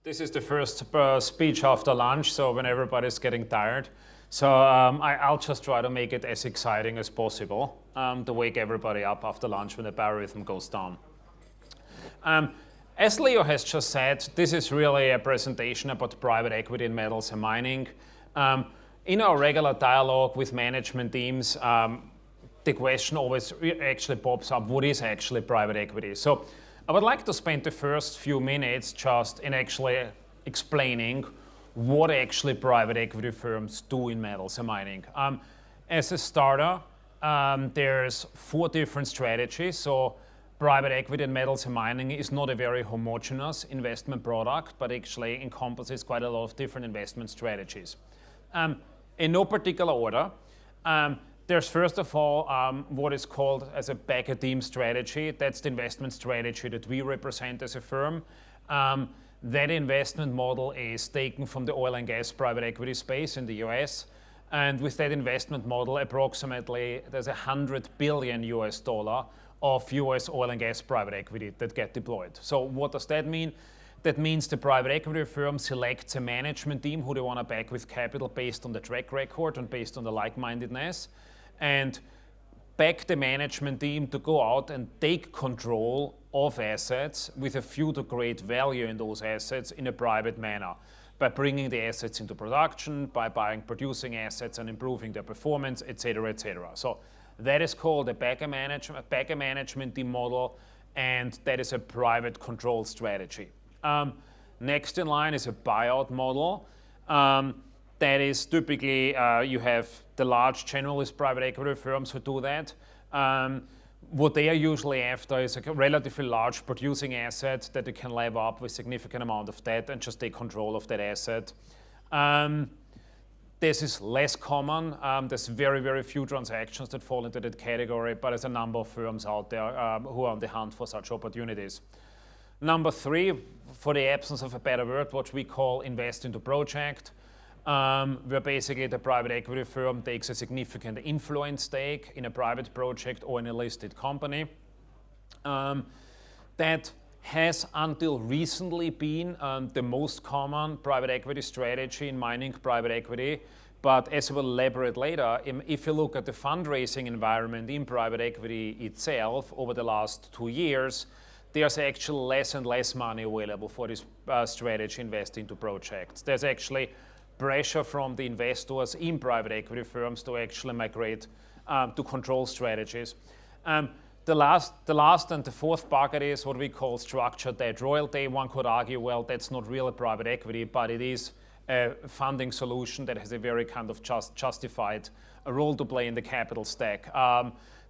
This is the first speech after lunch, so when everybody's getting tired. So I'll just try to make it as exciting as possible to wake everybody up after lunch when the biorhythm goes down. As Leo has just said, this is really a presentation about private equity in metals and mining. In our regular dialogue with management teams, the question always actually pops up, what is actually private equity? So I would like to spend the first few minutes just in actually explaining what actually private equity firms do in metals and mining. As a starter, there's 4 different strategies. So private equity in metals and mining is not a very homogeneous investment product, but actually encompasses quite a lot of different investment strategies. In no particular order, there's first of all what is called as a back-a-team strategy. That's the investment strategy that we represent as a firm. That investment model is taken from the oil and gas private equity space in the US. And with that investment model, approximately there's $100 billion of US oil and gas private equity that get deployed. So what does that mean? That means the private equity firm selects a management team who they want to back with capital based on the track record and based on the like-mindedness, and back the management team to go out and take control of assets with a view to create value in those assets in a private manner by bringing the assets into production, by buying producing assets and improving their performance, etc., etc. So that is called a back a management team model, and that is a private control strategy. Next in line is a buyout model. That is typically, you have the large generalist private equity firms who do that. What they are usually after is a relatively large producing asset that they can lever up with significant amount of debt and just take control of that asset. This is less common. There's very, very few transactions that fall into that category, but there's a number of firms out there who are on the hunt for such opportunities. Number 3, for the absence of a better word, what we call invest into project, where basically the private equity firm takes a significant influence stake in a private project or in a listed company. That has until recently been the most common private equity strategy in mining private equity. But as we'll elaborate later, if you look at the fundraising environment in private equity itself over the last 2 years, there's actually less and less money available for this strategy invest into projects. There's actually pressure from the investors in private equity firms to actually migrate to control strategies. The last and the 4th bucket is what we call structured debt royalty. One could argue, well, that's not really private equity, but it is a funding solution that has a very kind of justified role to play in the capital stack.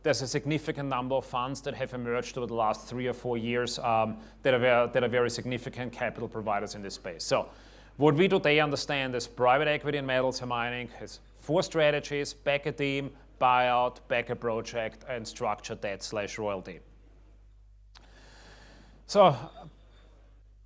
There's a significant number of funds that have emerged over the last 3 or 4 years that are very significant capital providers in this space. So what we today understand is private equity in metals and mining has 4 strategies: back a team, buyout, back a project, and structured debt/royalty. So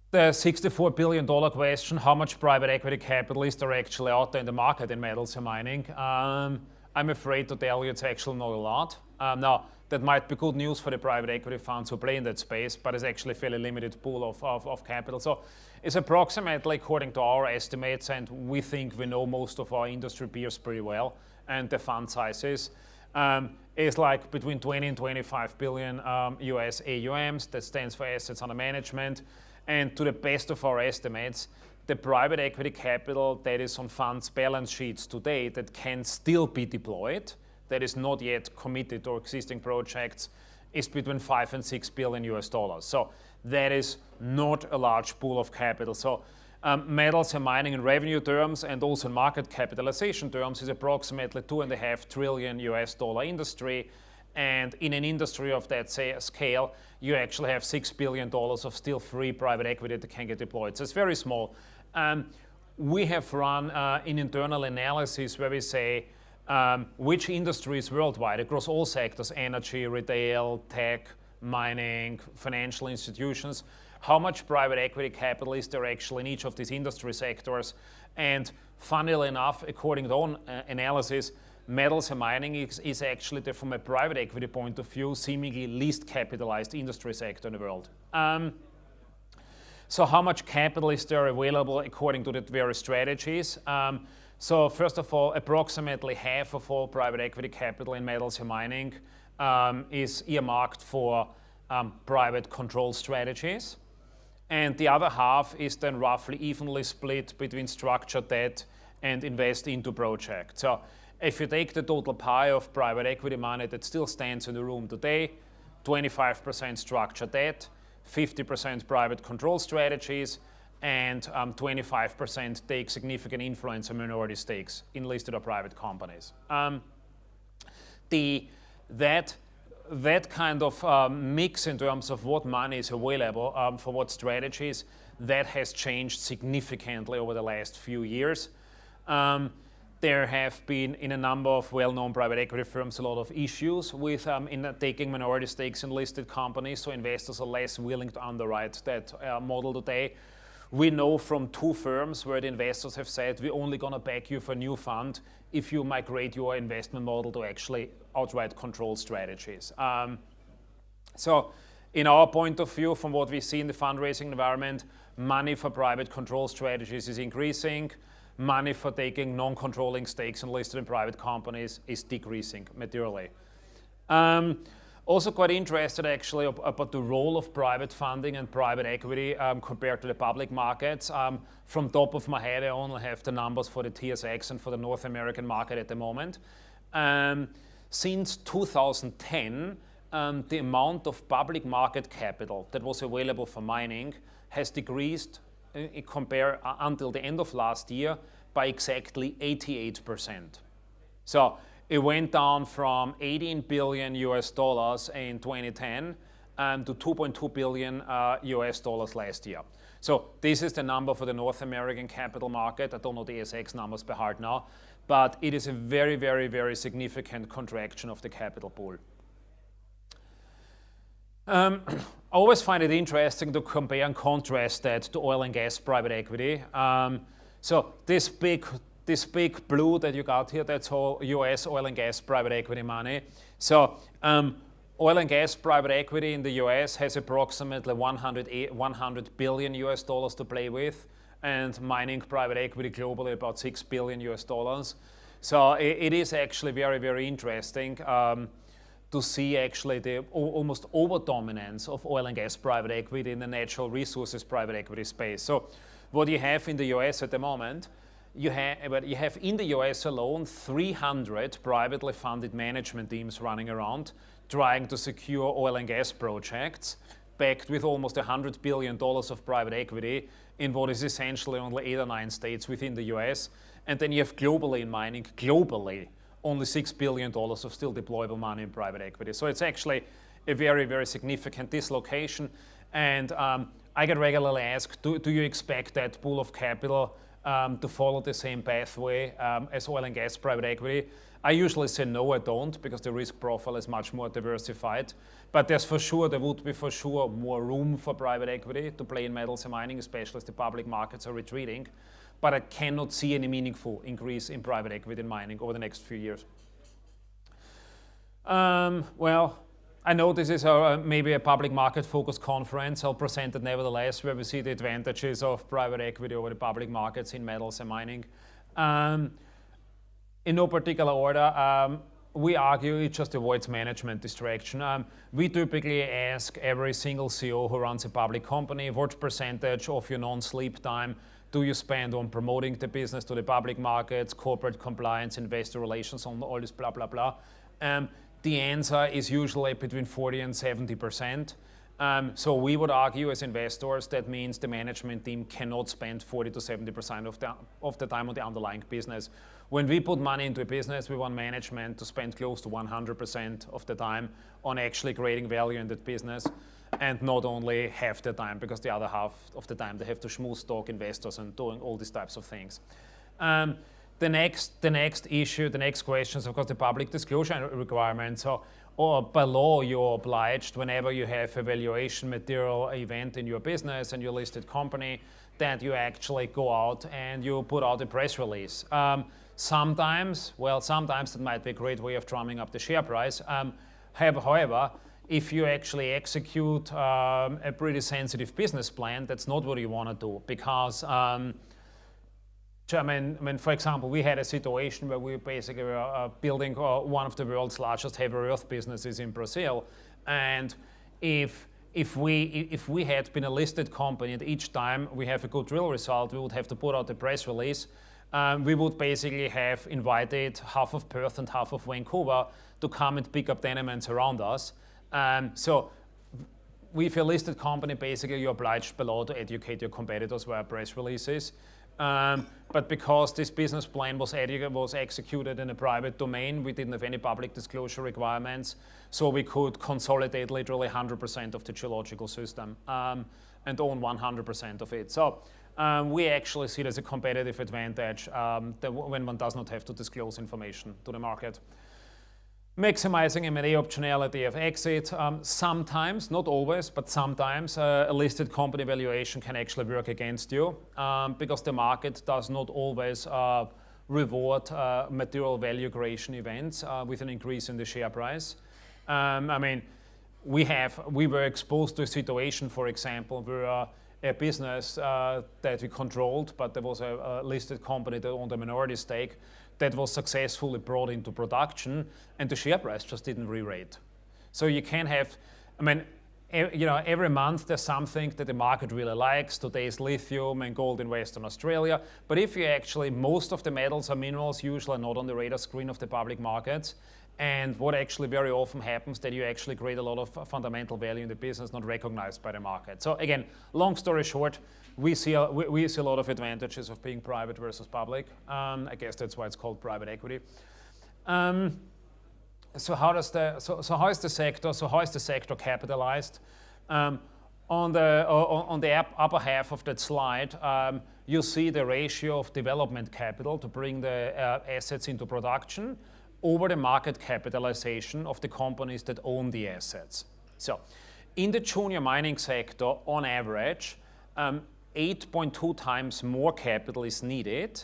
the $64 billion question, how much private equity capital is there actually out there in the market in metals and mining? I'm afraid to tell you it's actually not a lot. Now, that might be good news for the private equity funds who play in that space, but it's actually a fairly limited pool of capital. So it's approximately, according to our estimates, and we think we know most of our industry peers pretty well, and the fund sizes, is like between 20 and 25 billion US AUMs. That stands for assets under management. And to the best of our estimates, the private equity capital that is on funds' balance sheets today that can still be deployed, that is not yet committed to existing projects, is between 5 and 6 billion US dollars. So that is not a large pool of capital. So metals and mining in revenue terms and also in market capitalization terms is approximately 2.5 trillion US dollar industry. And in an industry of that scale, you actually have $6 billion of still free private equity that can get deployed. So it's very small. We have run an internal analysis where we say which industries worldwide, across all sectors, energy, retail, tech, mining, financial institutions, how much private equity capital is there actually in each of these industry sectors. And funnily enough, according to our own analysis, metals and mining is actually, from a private equity point of view, seemingly least capitalized industry sector in the world. So how much capital is there available according to the various strategies? So first of all, approximately half of all private equity capital in metals and mining is earmarked for private control strategies. And the other half is then roughly evenly split between structured debt and invest into projects. So if you take the total pie of private equity money that still stands in the room today, 25% structured debt, 50% private control strategies, and 25% take significant influence on minority stakes in listed or private companies. That kind of mix in terms of what money is available for what strategies, that has changed significantly over the last few years. There have been, in a number of well-known private equity firms, a lot of issues with in taking minority stakes in listed companies, so investors are less willing to underwrite that model today. We know from 2 firms where the investors have said, we're only going to back you for a new fund if you migrate your investment model to actually outright control strategies. So in our point of view, from what we see in the fundraising environment, money for private control strategies is increasing. Money for taking non-controlling stakes in listed and private companies is decreasing materially. Also quite interested actually about the role of private funding and private equity compared to the public markets. From top of my head, I only have the numbers for the TSX and for the North American market at the moment. Since 2010, the amount of public market capital that was available for mining has decreased until the end of last year by exactly 88%. So it went down from $18 billion US in 2010 to $2.2 billion US last year. So this is the number for the North American capital market. I don't know the ASX numbers by heart now, but it is a very, very, very significant contraction of the capital pool. I always find it interesting to compare and contrast that to oil and gas private equity. So this big blue that you got here, that's all US oil and gas private equity money. So oil and gas private equity in the US has approximately 100 billion US dollars to play with, and mining private equity globally about $6 billion US dollars. So it is actually very, very interesting to see actually the almost over-dominance of oil and gas private equity in the natural resources private equity space. So what you have in the US at the moment, you have in the US alone 300 privately funded management teams running around trying to secure oil and gas projects backed with almost $100 billion of private equity in what is essentially only 8 or 9 states within the US. And then you have globally in mining, only $6 billion of still deployable money in private equity. So it's actually a very, very significant dislocation. And I get regularly asked, do you expect that pool of capital to follow the same pathway as oil and gas private equity? I usually say no, I don't, because the risk profile is much more diversified. But there would be for sure more room for private equity to play in metals and mining, especially as the public markets are retreating. But I cannot see any meaningful increase in private equity in mining over the next few years. Well, I know this is maybe a public market focused conference. I'll present it nevertheless, where we see the advantages of private equity over the public markets in metals and mining. In no particular order, we argue it just avoids management distraction. We typically ask every single CEO who runs a public company, what percentage of your non-sleep time do you spend on promoting the business to the public markets, corporate compliance, investor relations, on all this blah, blah, blah. The answer is usually between 40 and 70%. So we would argue as investors that means the management team cannot spend 40 to 70% of the time on the underlying business. When we put money into a business, we want management to spend close to 100% of the time on actually creating value in that business, and not only half the time, because the other half of the time they have to schmooze stock investors and doing all these types of things. The next issue, the next question is of course the public disclosure requirements. So, or by law, you're obliged whenever you have a valuation material event in your business and your listed company that you actually go out and you put out a press release. Sometimes that might be a great way of drumming up the share price. However, if you actually execute a pretty sensitive business plan, that's not what you want to do, because for example, we had a situation where we basically were building one of the world's largest heavy earth businesses in Brazil, and if we had been a listed company and each time we have a good drill result, we would have to put out a press release. We would basically have invited half of Perth and half of Vancouver to come and pick up tenements around us. So with a listed company, basically you're obliged by law to educate your competitors via press releases. But because this business plan was executed in a private domain, we didn't have any public disclosure requirements, so we could consolidate literally 100% of the geological system and own 100% of it. So we actually see it as a competitive advantage when one does not have to disclose information to the market. Maximizing M&A optionality of exit. Sometimes, not always, but sometimes a listed company valuation can actually work against you because the market does not always reward material value creation events with an increase in the share price. We were exposed to a situation, for example, where a business that we controlled, but there was a listed company that owned a minority stake that was successfully brought into production, and the share price just didn't re-rate. So you can have, every month there's something that the market really likes. Today's lithium and gold in Western Australia. But if you actually, most of the metals or minerals usually are not on the radar screen of the public markets. And what actually very often happens that you actually create a lot of fundamental value in the business not recognized by the market. So again, long story short, we see a lot of advantages of being private versus public. I guess that's why it's called private equity. So how is the sector capitalized? On the upper half of that slide, you see the ratio of development capital to bring the assets into production over the market capitalization of the companies that own the assets. So in the junior mining sector, on average, 8.2 times more capital is needed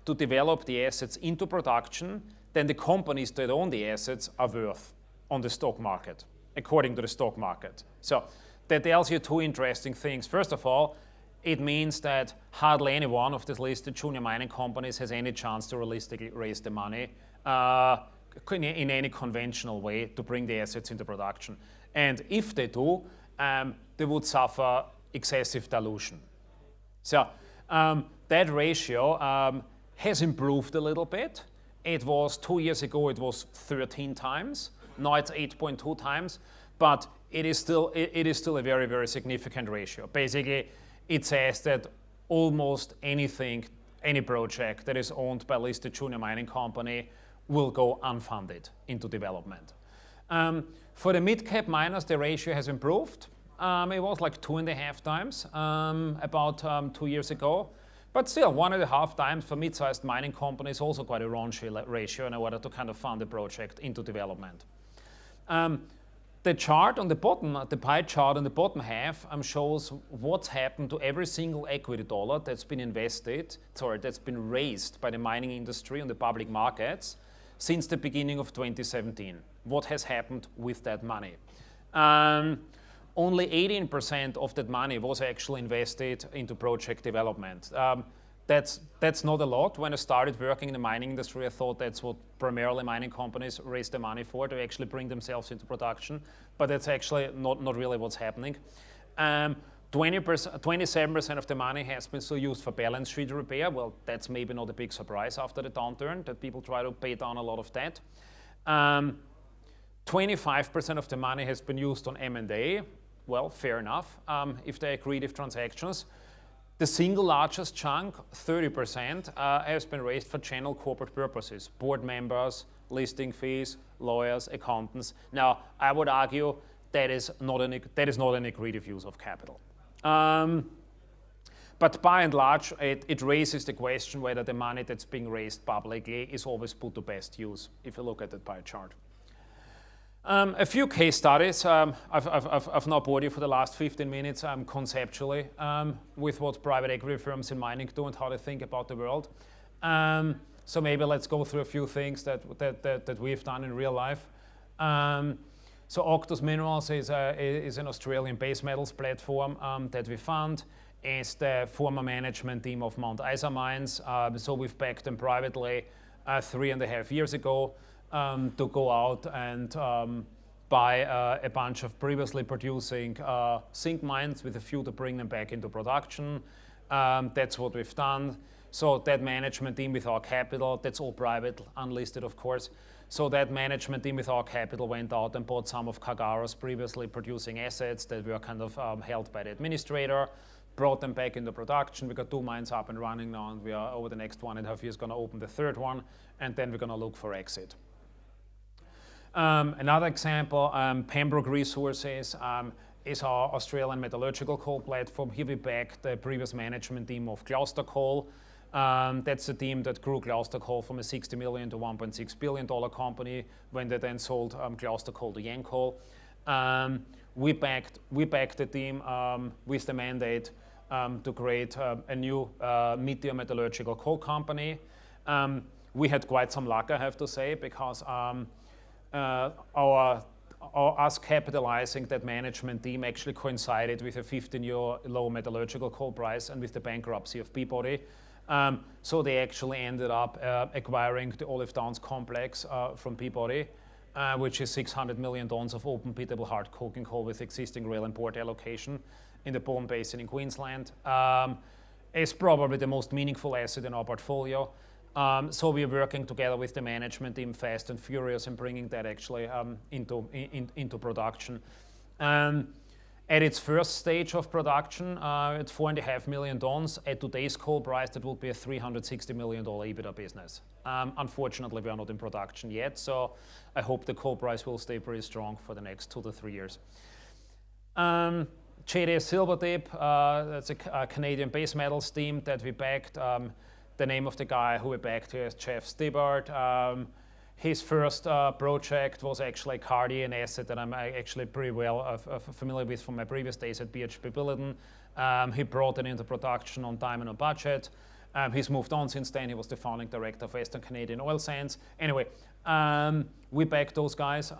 to develop the assets into production than the companies that own the assets are worth on the stock market, according to the stock market. So that tells you two interesting things. First of all, it means that hardly any one of these listed junior mining companies has any chance to realistically raise the money in any conventional way to bring the assets into production. And if they do, they would suffer excessive dilution. So that ratio has improved a little bit. It was 2 years ago, it was 13 times. Now it's 8.2 times, but it is still a very, very significant ratio. Basically, it says that almost anything, any project that is owned by a listed junior mining company will go unfunded into development. For the mid-cap miners, the ratio has improved. It was like 2.5 times about 2 years ago. But still, 1.5 times for mid-sized mining companies, also quite a raunchy ratio in order to kind of fund the project into development. The chart on the bottom, the pie chart on the bottom half shows what's happened to every single equity dollar that's been raised by the mining industry on the public markets since the beginning of 2017. What has happened with that money? Only 18% of that money was actually invested into project development. That's not a lot. When I started working in the mining industry, I thought that's what primarily mining companies raise the money for, to actually bring themselves into production. But that's actually not really what's happening. 27% of the money has been still used for balance sheet repair. Well, that's maybe not a big surprise after the downturn, that people try to pay down a lot of debt. 25% of the money has been used on M&A. Well, fair enough, if they're accretive transactions. The single largest chunk, 30%, has been raised for general corporate purposes. Board members, listing fees, lawyers, accountants. Now, I would argue that is not an accretive use of capital. But by and large, it raises the question whether the money that's being raised publicly is always put to best use, if you look at that pie chart. A few case studies. I've now bored you for the last 15 minutes conceptually with what private equity firms in mining do and how they think about the world. So maybe let's go through a few things that we've done in real life. So Octus Minerals is an Australian base metals platform that we fund. It's the former management team of Mount Isa Mines. So we've backed them privately 3.5 years ago to go out and buy a bunch of previously producing zinc mines with a few to bring them back into production. That's what we've done. So that management team with our capital, that's all private, unlisted of course. So that management team with our capital went out and bought some of Kagara's previously producing assets that were kind of held by the administrator, brought them back into production. We got 2 mines up and running now, and we are over the next 1.5 years going to open the 3rd one, and then we're going to look for exit. Another example, Pembroke Resources is our Australian metallurgical coal platform. Here we backed the previous management team of Gloucester Coal. That's the team that grew Gloucester Coal from a $60 million to $1.6 billion company when they then sold Gloucester Coal to Yancoal. We backed the team with the mandate to create a new mid-tier metallurgical coal company. We had quite some luck, I have to say, because us capitalizing that management team actually coincided with a 15-year low metallurgical coal price and with the bankruptcy of Peabody. So they actually ended up acquiring the Olive Downs complex from Peabody, which is 600 million tons of open pitable hard coking coal with existing rail and port allocation in the Bourne Basin in Queensland. It's probably the most meaningful asset in our portfolio. So we're working together with the management team fast and furious in bringing that actually into production. At its first stage of production, it's 4.5 million tons. At today's coal price, that would be a $360 million EBITDA business. Unfortunately, we are not in production yet, so I hope the coal price will stay pretty strong for the next 2 to 3 years. JDS Silvertip, that's a Canadian base metals team that we backed. The name of the guy who we backed here is Jeff Stibbard. His first project was actually Cardi, an asset that I'm actually pretty well familiar with from my previous days at BHP Billiton. He brought it into production on time and on budget. He's moved on since then. He was the founding director of Western Canadian Oil Sands. Anyway, we backed those guys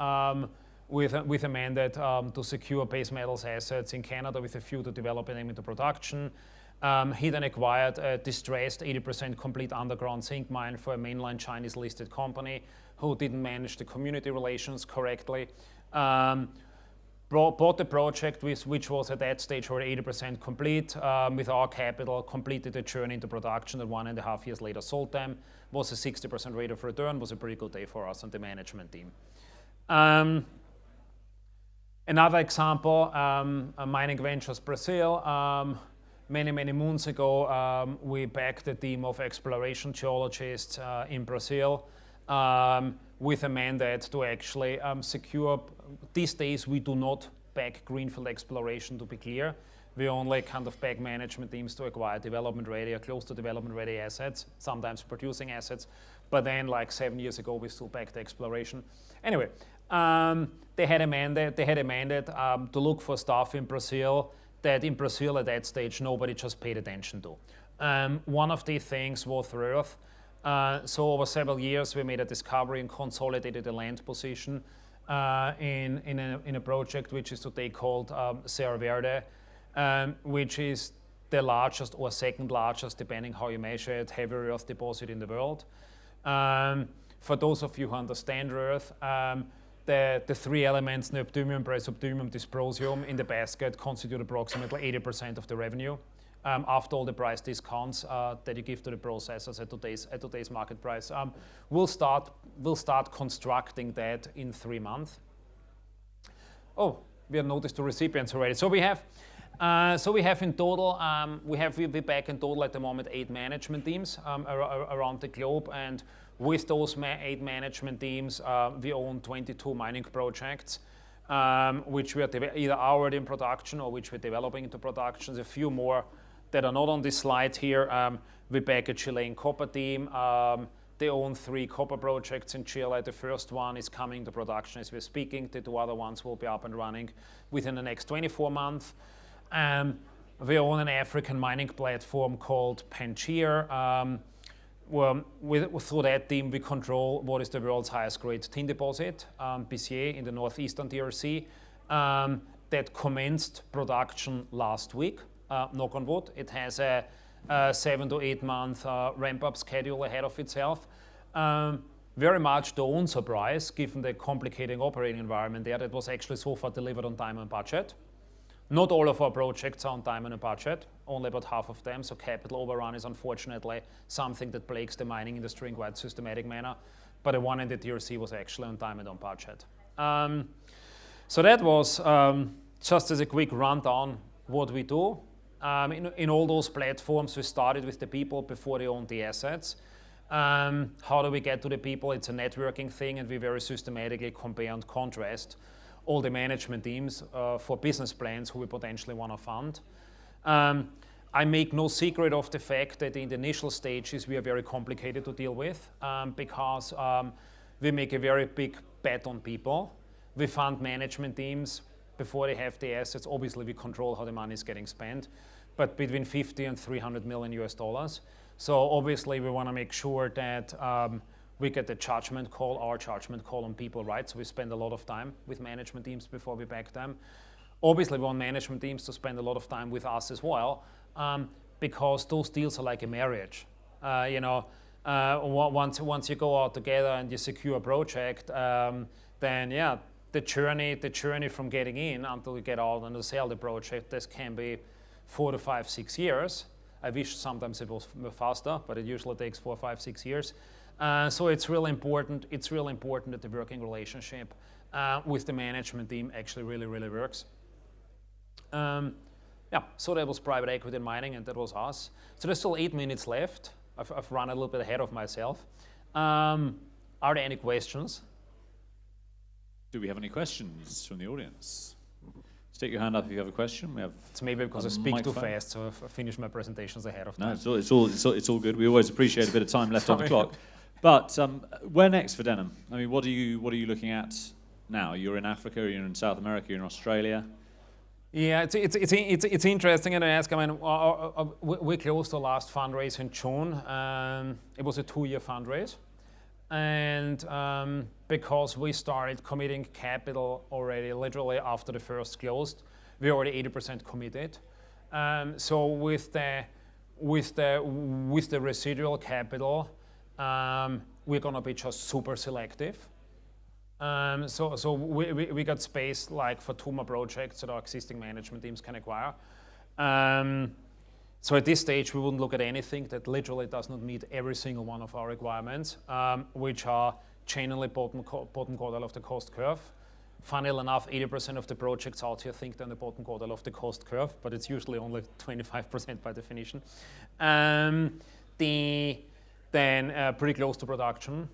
with a mandate to secure base metals assets in Canada with a view to developing them into production. He then acquired a distressed 80% complete underground zinc mine for a mainland Chinese listed company who didn't manage the community relations correctly. Bought the project, which was at that stage already 80% complete with our capital, completed the journey into production, and 1.5 years later sold them. Was a 60% rate of return, was a pretty good day for us and the management team. Another example, Mining Ventures Brazil. Many moons ago, we backed a team of exploration geologists in Brazil with a mandate to actually secure. These days, we do not back greenfield exploration, to be clear. We only kind of back management teams to acquire development-ready or close to development-ready assets, sometimes producing assets. But then, like 7 years ago, we still backed exploration. Anyway, they had a mandate to look for stuff in Brazil that in Brazil at that stage nobody just paid attention to. One of the things was rare earth. So over several years we made a discovery and consolidated a land position in a project which is today called Serra Verde, which is the largest or second largest, depending how you measure it, heavy earth deposit in the world. For those of you who understand earth, the 3 elements, neodymium, praseodymium, dysprosium, in the basket constitute approximately 80% of the revenue. After all the price discounts that you give to the processors at today's market price, we'll start constructing that in 3 months. Oh, we have noticed the recipients already. So we have in total, we back in total at the moment 8 management teams around the globe, and with those 8 management teams, we own 22 mining projects, which we are either already in production or which we're developing into production. There's a few more that are not on this slide here. We back a Chilean copper team. They own 3 copper projects in Chile. The first one is coming to production as we're speaking. The 2 other ones will be up and running within the next 24 months. We own an African mining platform called Panchir. through that team, we control what is the world's highest grade tin deposit, BCA in the northeastern DRC, that commenced production last week. Knock on wood. It has a 7 to 8 month ramp-up schedule ahead of itself. Very much the own surprise, given the complicating operating environment there, that was actually so far delivered on time and budget. Not all of our projects are on time and on budget, only about half of them, so capital overrun is unfortunately something that plagues the mining industry in quite systematic manner, but the one in the DRC was actually on time and on budget. So that was just as a quick rundown what we do. In all those platforms, we started with the people before they owned the assets. How do we get to the people? It's a networking thing, and we very systematically compare and contrast all the management teams for business plans who we potentially want to fund. I make no secret of the fact that in the initial stages we are very complicated to deal with because we make a very big bet on people. We fund management teams before they have the assets. Obviously we control how the money is getting spent, but between 50 and 300 million US dollars. So obviously we want to make sure that we get the judgment call, our judgment call on people, right? So we spend a lot of time with management teams before we back them. Obviously we want management teams to spend a lot of time with us as well, because those deals are like a marriage. Once you go out together and you secure a project, then yeah, the journey from getting in until you get out and to sell the project, this can be 4 to 5, 6 years. I wish sometimes it was faster, but it usually takes 4, 5, 6 years. So it's really important. It's really important that the working relationship with the management team actually really, really works. So that was private equity and mining, and that was us. So there's still 8 minutes left. I've run a little bit ahead of myself. Are there any questions? Do we have any questions from the audience? Stick your hand up if you have a question. It's maybe because I speak too fast, so I've finished my presentations ahead of time. No, it's all good. We always appreciate a bit of time left on the clock. But where next for Denham? I mean, what are you looking at now? You're in Africa, you're in South America, you're in Australia. Yeah, it's interesting, and I ask. I mean, we closed the last fundraise in June. It was a 2-year fundraise, and because we started committing capital already, literally after the first closed, we're already 80% committed. So with the residual capital, we're gonna be just super selective. So we got space like for 2 more projects that our existing management teams can acquire. So at this stage, we wouldn't look at anything that literally does not meet every single one of our requirements, which are generally bottom quartile of the cost curve. Funnily enough, 80% of the projects out here think they're on the bottom quartile of the cost curve, but it's usually only 25% by definition. Then pretty close to production.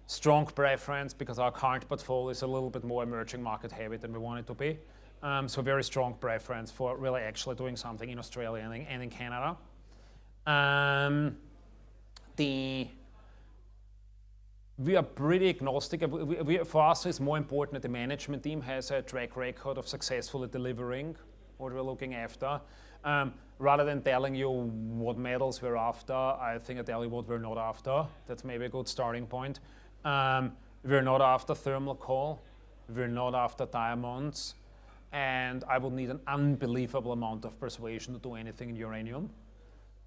Strong preference because our current portfolio is a little bit more emerging market heavy than we want it to be. So very strong preference for really actually doing something in Australia and in Canada. We are pretty agnostic. For us, it's more important that the management team has a track record of successfully delivering what we're looking after. Rather than telling you what metals we're after, I think I tell you what we're not after. That's maybe a good starting point. We're not after thermal coal. We're not after diamonds. And I would need an unbelievable amount of persuasion to do anything in uranium.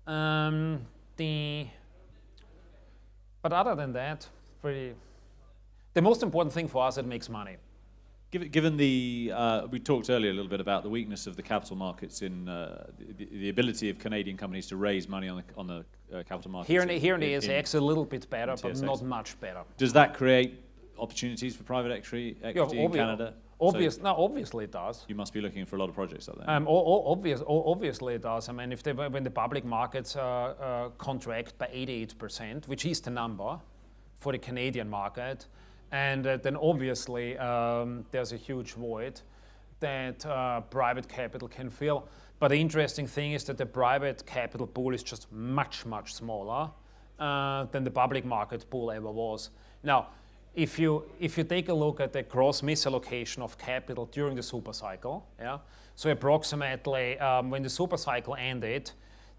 But other than that, the most important thing for us, it makes money. Given we talked earlier a little bit about the weakness of the capital markets in the ability of Canadian companies to raise money on the capital markets. Here in the ASX, a little bit better, but not much better. Does that create opportunities for private equity in Canada? Obviously it does. You must be looking for a lot of projects up there. Obviously it does. I mean, when the public markets contract by 88%, which is the number for the Canadian market, and then obviously there's a huge void that private capital can fill. But the interesting thing is that the private capital pool is just much, much smaller than the public market pool ever was. Now, if you take a look at the gross misallocation of capital during the super cycle, so approximately when the super cycle ended,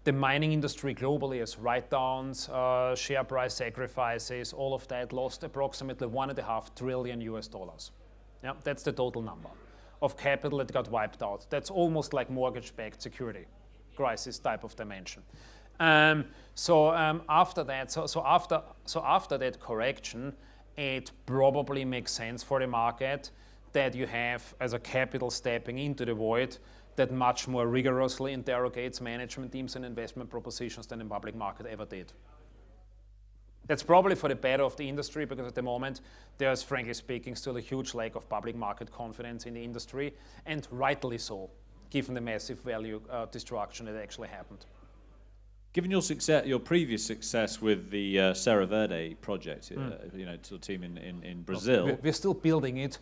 the mining industry globally as write-downs, share price sacrifices, all of that lost approximately $1.5 trillion US. Yeah, that's the total number of capital that got wiped out. That's almost like mortgage-backed security crisis type of dimension. After that correction, it probably makes sense for the market that you have as a capital stepping into the void that much more rigorously interrogates management teams and investment propositions than the public market ever did. That's probably for the better of the industry, because at the moment there's, frankly speaking, still a huge lack of public market confidence in the industry, and rightly so, given the massive value destruction that actually happened. Given your success, your previous success with the Serra Verde project, you know, to the team in Brazil, we're still building it.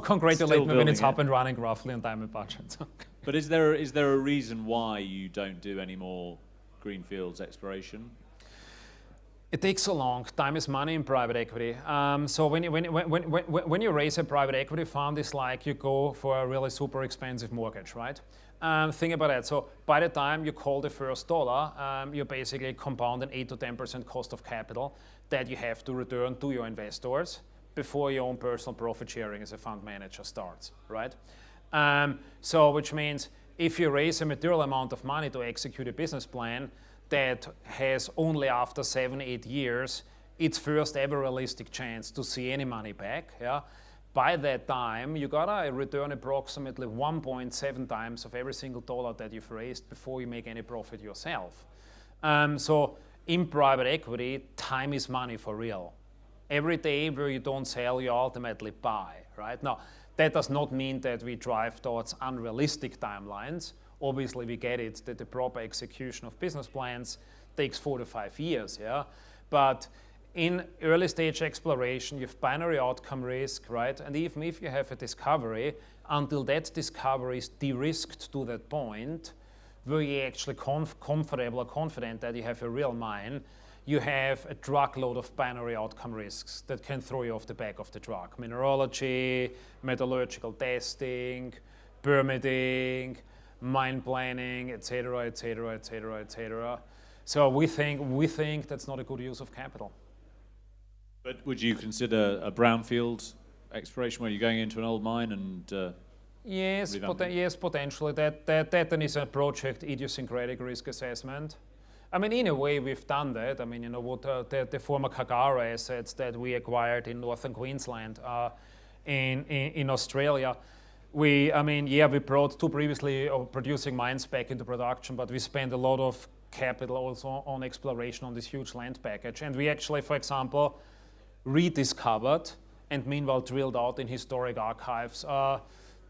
Congratulate me when it's up and running roughly on time and budget. But is there a reason why you don't do any more greenfields exploration? It takes so long. Time is money in private equity. So when you raise a private equity fund, it's like you go for a really super expensive mortgage, right? Think about that. So by the time you call the first dollar, you basically compound an 8 to 10% cost of capital that you have to return to your investors before your own personal profit sharing as a fund manager starts, right? So which means if you raise a material amount of money to execute a business plan that has only after 7-8 years its first ever realistic chance to see any money back, yeah? By that time, you gotta return approximately 1.7 times of every single dollar that you've raised before you make any profit yourself. So in private equity, time is money for real. Every day where you don't sell, you ultimately buy, right? Now, that does not mean that we drive towards unrealistic timelines. Obviously, we get it that the proper execution of business plans takes 4 to 5 years, yeah? But in early stage exploration, you have binary outcome risk, right? And even if you have a discovery, until that discovery is de-risked to that point, where you're actually comfortable or confident that you have a real mine, you have a truckload of binary outcome risks that can throw you off the back of the truck. Mineralogy, metallurgical testing, permitting, mine planning, etc., etc., etc., etc. So we think that's not a good use of capital. But would you consider a brownfield exploration where you're going into an old mine and yes, potentially. That then is a project idiosyncratic risk assessment. I mean, in a way, we've done that. I mean, you know, what the former Kagara assets that we acquired in northern Queensland, in Australia. We brought 2 previously producing mines back into production, but we spent a lot of capital also on exploration on this huge land package. And we actually, for example, rediscovered and meanwhile drilled out in historic archives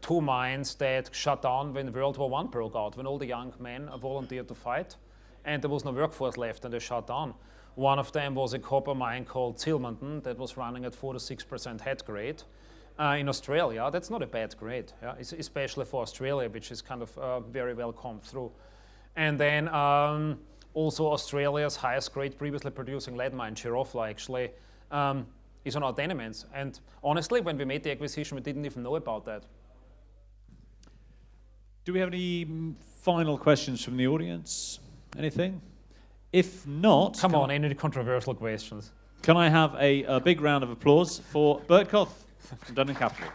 2 mines that shut down when World War I broke out, when all the young men volunteered to fight and there was no workforce left and they shut down. One of them was a copper mine called Silmanton that was running at 4 to 6% head grade. In Australia, that's not a bad grade, yeah? Especially for Australia, which is kind of very well combed through. And then also Australia's highest grade previously producing lead mine, Girofla, actually, is on our tenements. And honestly, when we made the acquisition, we didn't even know about that. Do we have any final questions from the audience? Anything? If not... Come on, any controversial questions? Can I have a big round of applause for Bert Koth from Denham Capital?